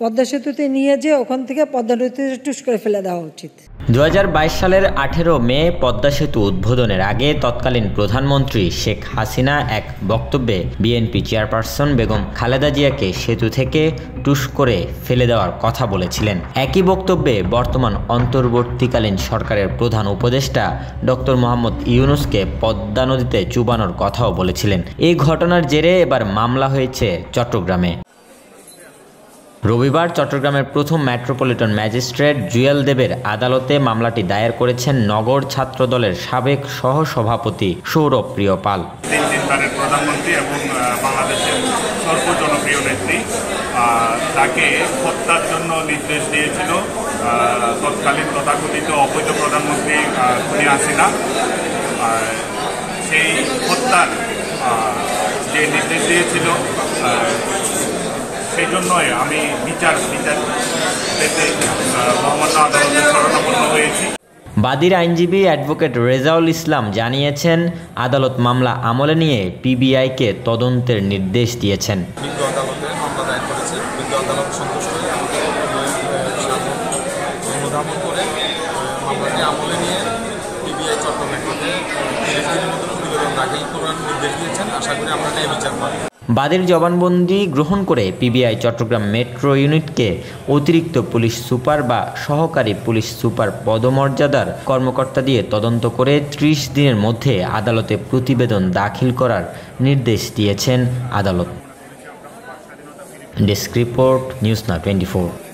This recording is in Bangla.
পদ্মা সেতুতে নিয়ে যেয়ে ওখান থেকে পদ্মা নদীতে টুস করে ফেলে দেওয়া উচিত। 2022 সালের 18 মে পদ্মা সেতু উদ্বোধনের আগে তৎকালীন প্রধানমন্ত্রী শেখ হাসিনা এক বক্তব্যে বিএনপি চেয়ারপারসন বেগম খালেদা জিয়াকে সেতু থেকে টুস করে ফেলে দেওয়ার কথা বলেছিলেন। একই বক্তব্যে বর্তমান অন্তর্বর্তীকালীন সরকারের প্রধান উপদেষ্টা ডক্টর মোহাম্মদ ইউনূসকে পদ্মা নদীতে চুবানোর কথাও বলেছিলেন। এই ঘটনার জেরে এবার মামলা হয়েছে চট্টগ্রামে। রবিবার চট্টগ্রামের প্রথম মেট্রোপলিটন ম্যাজিস্ট্রেট জুয়েল দেবের আদালতে মামলাটি দায়ের করেছেন নগর ছাত্র দলের সাবেক সহসভাপতি সৌরভ প্রিয় পাল। তিনবারের প্রধানমন্ত্রী এবং বাংলাদেশের সর্বজনপ্রিয় নেত্রী, তাকে হত্যার জন্য নির্দেশ দিয়েছিল তৎকালীন তথাকথিত অবৈধ প্রধানমন্ত্রী খুনি হাসিনা। সেই হত্যার যে নির্দেশ দিয়েছিল সেই জন্যই আমি বিচার পেতে মহামান্য আদালতের শরণাপন্ন হয়েছি। বাদীর আইনজীবী অ্যাডভোকেট রেজাউল ইসলাম জানিয়েছেন, আদালত মামলা আমলে নিয়ে পিবিআইকে তদন্তের নির্দেশ দিয়েছেন। বিজ্ঞ আদালতে মামলা দায়ের করেছে। বিজ্ঞ আদালত সন্তুষ্ট হয়ে অনুধাবন করে মামলাটি আমলে নিয়ে পিবিআই চট্টগ্রামে 30 দিনের মধ্যে প্রতিবেদন দাখিল করার নির্দেশ দিয়েছেন। আশা করি আমরা এই বিচার পাব। বাদীর জবানবন্দি গ্রহণ করে পিবিআই চট্টগ্রাম মেট্রো ইউনিটকে অতিরিক্ত পুলিশ সুপার বা সহকারী পুলিশ সুপার পদমর্যাদার কর্মকর্তা দিয়ে তদন্ত করে 30 দিনের মধ্যে আদালতে প্রতিবেদন দাখিল করার নির্দেশ দিয়েছেন আদালত। Desk report, news now 24।